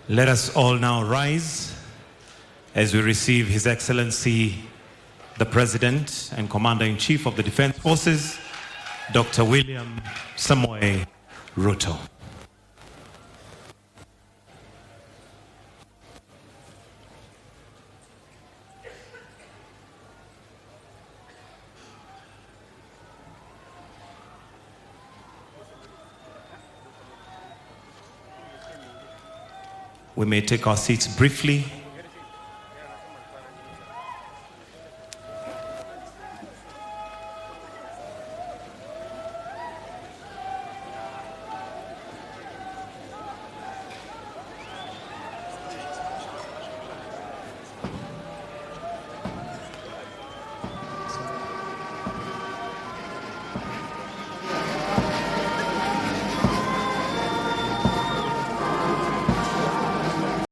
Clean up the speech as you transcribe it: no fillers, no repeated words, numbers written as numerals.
Let us all now rise as we receive His Excellency, the President and Commander-in-Chief of the Defence Forces, Dr. William Samoei Ruto. We may take our seats briefly